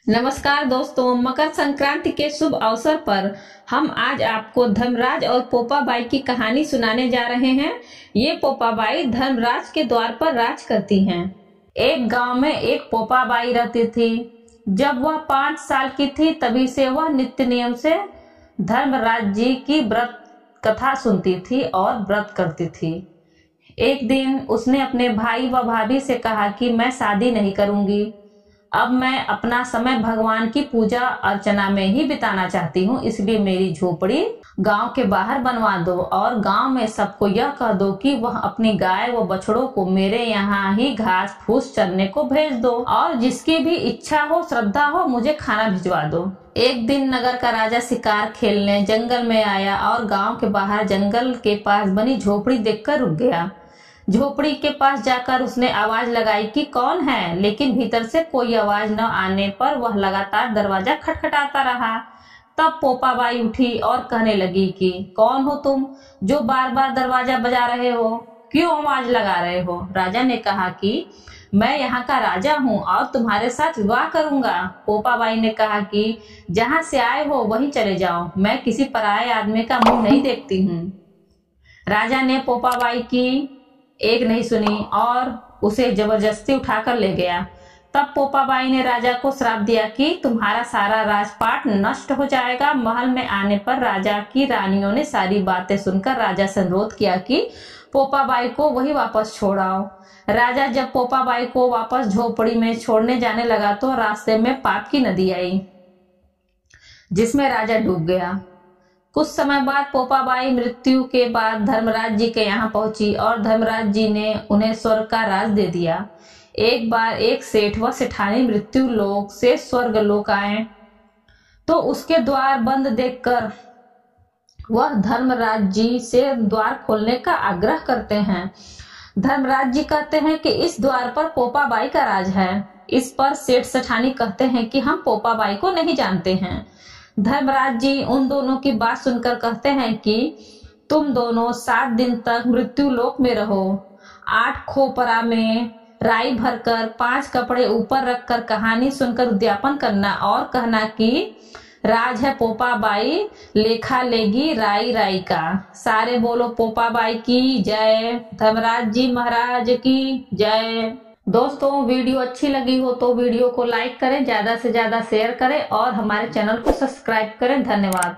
नमस्कार दोस्तों, मकर संक्रांति के शुभ अवसर पर हम आज आपको धर्मराज और पोपाबाई की कहानी सुनाने जा रहे हैं। ये पोपाबाई धर्मराज के द्वार पर राज करती हैं। एक गांव में एक पोपाबाई रहती थी। जब वह 5 साल की थी तभी से वह नित्य नियम से धर्मराज जी की व्रत कथा सुनती थी और व्रत करती थी। एक दिन उसने अपने भाई व भाभी से कहा कि मैं शादी नहीं करूंगी। अब मैं अपना समय भगवान की पूजा अर्चना में ही बिताना चाहती हूँ, इसलिए मेरी झोपड़ी गांव के बाहर बनवा दो और गांव में सबको यह कह दो कि वह अपनी गाय व बछड़ों को मेरे यहाँ ही घास फूस चरने को भेज दो और जिसकी भी इच्छा हो श्रद्धा हो मुझे खाना भिजवा दो। एक दिन नगर का राजा शिकार खेलने जंगल में आया और गांव के बाहर जंगल के पास बनी झोपड़ी देखकर रुक गया। झोपड़ी के पास जाकर उसने आवाज लगाई कि कौन है, लेकिन भीतर से कोई आवाज न आने पर वह लगातार दरवाजा खटखटाता रहा। तब पोपाबाई उठी और कहने लगी कि कौन हो तुम जो बार बार दरवाजा बजा रहे हो, क्यों आवाज लगा रहे हो। राजा ने कहा कि मैं यहाँ का राजा हूँ और तुम्हारे साथ विवाह करूंगा। पोपाबाई ने कहा कि जहाँ से आए हो वहीं चले जाओ, मैं किसी पराये आदमी का मुंह नहीं देखती हूँ। राजा ने पोपाबाई की एक नहीं सुनी और उसे जबरदस्ती उठाकर ले गया। तब पोपाबाई ने राजा को श्राप दिया कि तुम्हारा सारा राजपाट नष्ट हो जाएगा। महल में आने पर राजा की रानियों ने सारी बातें सुनकर राजा से अनुरोध किया कि पोपाबाई को वही वापस छोड़ाओ। राजा जब पोपाबाई को वापस झोपड़ी में छोड़ने जाने लगा तो रास्ते में पाप की नदी आई जिसमें राजा डूब गया। कुछ समय बाद पोपाबाई मृत्यु के बाद धर्मराज जी के यहाँ पहुंची और धर्मराज जी ने उन्हें स्वर्ग का राज दे दिया। एक बार एक सेठ व सेठानी मृत्यु लोक से स्वर्ग लोक आए तो उसके द्वार बंद देखकर वह धर्मराज जी से द्वार खोलने का आग्रह करते हैं। धर्मराज जी कहते हैं कि इस द्वार पर पोपाबाई का राज है। इस पर सेठ सेठानी कहते हैं कि हम पोपाबाई को नहीं जानते हैं। धर्मराज जी उन दोनों की बात सुनकर कहते हैं कि तुम दोनों 7 दिन तक मृत्यु लोक में रहो। 8 खोपरा में राई भरकर 5 कपड़े ऊपर रखकर कहानी सुनकर उद्यापन करना और कहना कि राज है पोपाबाई, लेखा लेगी राई राई का। सारे बोलो पोपाबाई की जय, धर्मराज जी महाराज की जय। दोस्तों, वीडियो अच्छी लगी हो तो वीडियो को लाइक करें, ज्यादा से ज्यादा शेयर करें और हमारे चैनल को सब्सक्राइब करें। धन्यवाद।